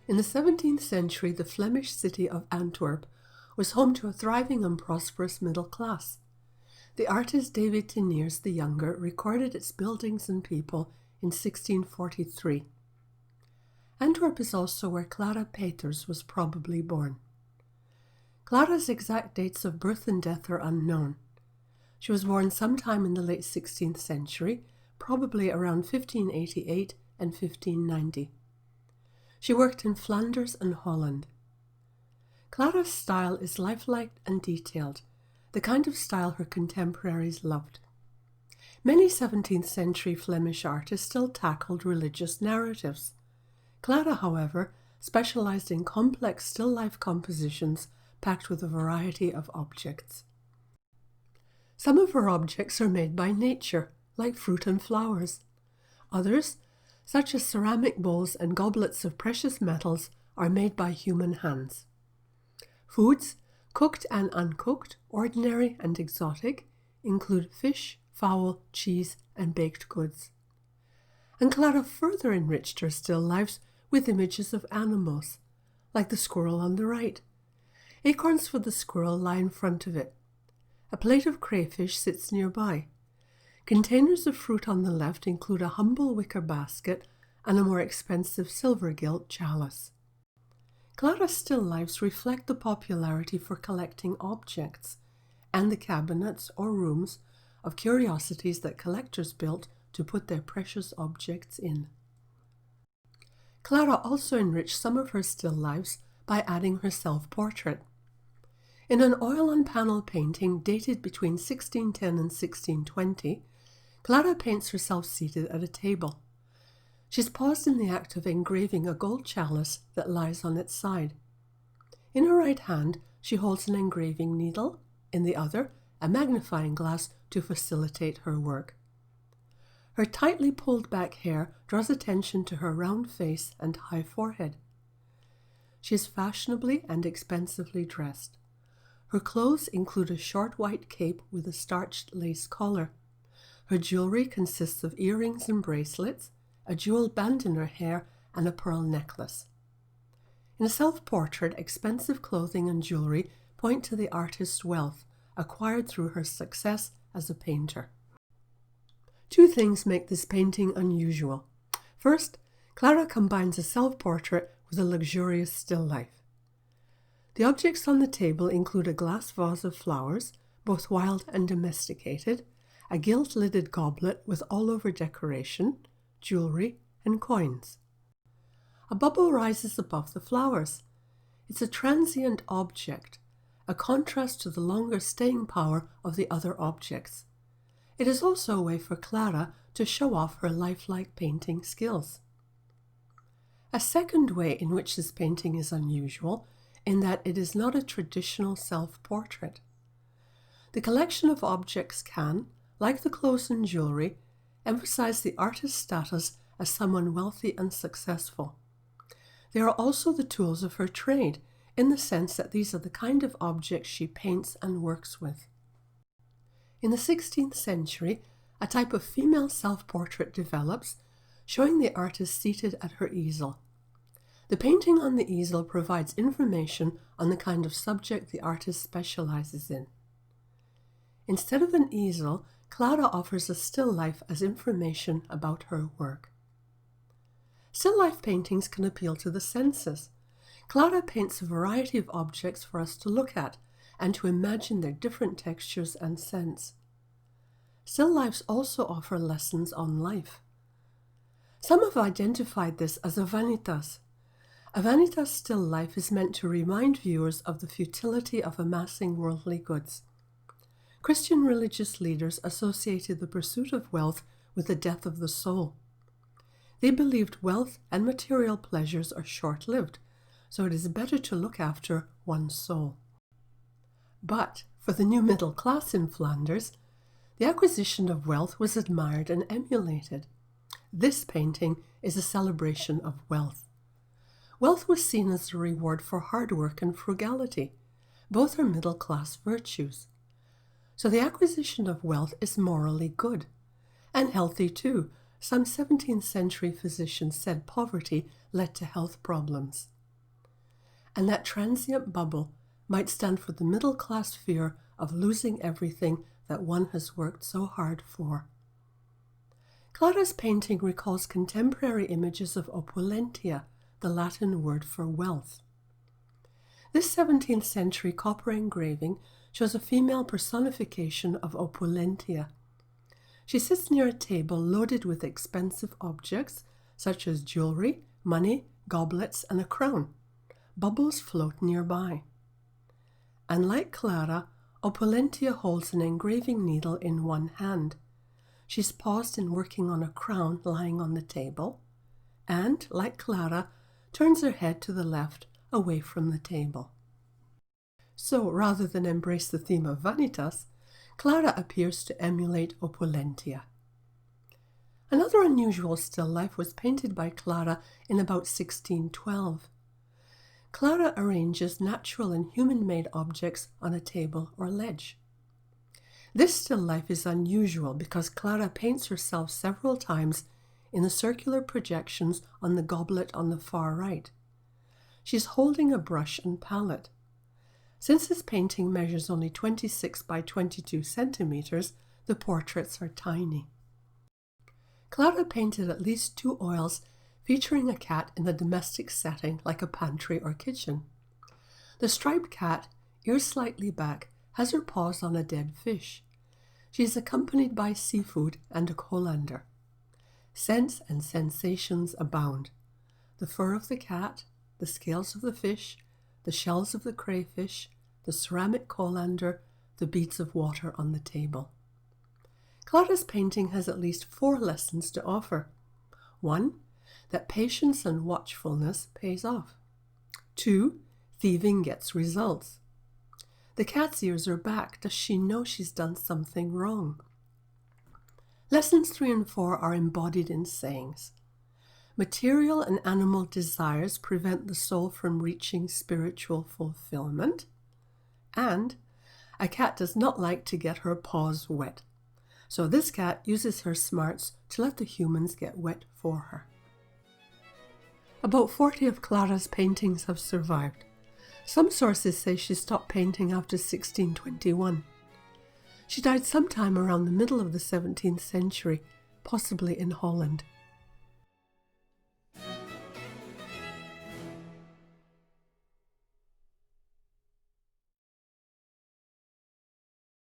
In the 17th century, the Flemish city of Antwerp was home to a thriving and prosperous middle class. The artist David Teniers the Younger recorded its buildings and people in 1643. Antwerp is also where Clara Peeters was probably born. Clara's exact dates of birth and death are unknown. She was born sometime in the late 16th century, probably around 1588 and 1590. She worked in Flanders and Holland. Clara's style is lifelike and detailed, the kind of style her contemporaries loved. Many 17th century Flemish artists still tackled religious narratives. Clara, however, specialized in complex still life compositions packed with a variety of objects. Some of her objects are made by nature, like fruit and flowers. Others, such as ceramic bowls and goblets of precious metals, are made by human hands. Foods, cooked and uncooked, ordinary and exotic, include fish, fowl, cheese, and baked goods. And Clara further enriched her still lifes with images of animals, like the squirrel on the right. Acorns for the squirrel lie in front of it. A plate of crayfish sits nearby. Containers of fruit on the left include a humble wicker basket and a more expensive silver-gilt chalice. Clara's still lifes reflect the popularity for collecting objects and the cabinets or rooms of curiosities that collectors built to put their precious objects in. Clara also enriched some of her still lifes by adding her self-portrait. In an oil-on-panel painting dated between 1610 and 1620, Clara paints herself seated at a table. She's paused in the act of engraving a gold chalice that lies on its side. In her right hand, she holds an engraving needle, in the other, a magnifying glass to facilitate her work. Her tightly pulled back hair draws attention to her round face and high forehead. She is fashionably and expensively dressed. Her clothes include a short white cape with a starched lace collar. Her jewelry consists of earrings and bracelets, a jewel band in her hair, and a pearl necklace. In a self-portrait, expensive clothing and jewelry point to the artist's wealth, acquired through her success as a painter. Two things make this painting unusual. First, Clara combines a self-portrait with a luxurious still life. The objects on the table include a glass vase of flowers, both wild and domesticated, a gilt-lidded goblet with all-over decoration, jewelry, and coins. A bubble rises above the flowers. It's a transient object, a contrast to the longer staying power of the other objects. It is also a way for Clara to show off her lifelike painting skills. A second way in which this painting is unusual in that it is not a traditional self-portrait. The collection of objects can, like the clothes and jewelry, emphasize the artist's status as someone wealthy and successful. They are also the tools of her trade, in the sense that these are the kind of objects she paints and works with. In the 16th century, a type of female self-portrait develops, showing the artist seated at her easel. The painting on the easel provides information on the kind of subject the artist specializes in. Instead of an easel, Clara offers a still life as information about her work. Still life paintings can appeal to the senses. Clara paints a variety of objects for us to look at and to imagine their different textures and scents. Still lifes also offer lessons on life. Some have identified this as a vanitas. A vanitas still life is meant to remind viewers of the futility of amassing worldly goods. Christian religious leaders associated the pursuit of wealth with the death of the soul. They believed wealth and material pleasures are short-lived, so it is better to look after one's soul. But for the new middle class in Flanders, the acquisition of wealth was admired and emulated. This painting is a celebration of wealth. Wealth was seen as the reward for hard work and frugality. Both are middle-class virtues. So the acquisition of wealth is morally good, and healthy too. Some 17th century physicians said poverty led to health problems. and that transient bubble might stand for the middle-class fear of losing everything that one has worked so hard for. Clara's painting recalls contemporary images of opulentia, the Latin word for wealth. This 17th century copper engraving shows a female personification of opulentia. She sits near a table loaded with expensive objects such as jewelry, money, goblets, and a crown. Bubbles float nearby. And like Clara, opulentia holds an engraving needle in one hand. She's paused in working on a crown lying on the table, and, like Clara, turns her head to the left, away from the table. So, rather than embrace the theme of vanitas, Clara appears to emulate opulentia. Another unusual still life was painted by Clara in about 1612. Clara arranges natural and human-made objects on a table or ledge. This still life is unusual because Clara paints herself several times in the circular projections on the goblet on the far right. She's holding a brush and palette. Since this painting measures only 26 by 22 centimeters, the portraits are tiny. Clara painted at least 2 oils featuring a cat in a domestic setting like a pantry or kitchen. The striped cat, ears slightly back, has her paws on a dead fish. She is accompanied by seafood and a colander. Scents and sensations abound. The fur of the cat, the scales of the fish, the shells of the crayfish, the ceramic colander, the beads of water on the table. Clara's painting has at least 4 lessons to offer. 1. That patience and watchfulness pays off. 2. Thieving gets results. The cat's ears are back. Does she know she's done something wrong? Lessons 3 and 4 are embodied in sayings. Material and animal desires prevent the soul from reaching spiritual fulfillment. And a cat does not like to get her paws wet. So this cat uses her smarts to let the humans get wet for her. About 40 of Clara's paintings have survived. Some sources say she stopped painting after 1621. She died sometime around the middle of the 17th century, possibly in Holland.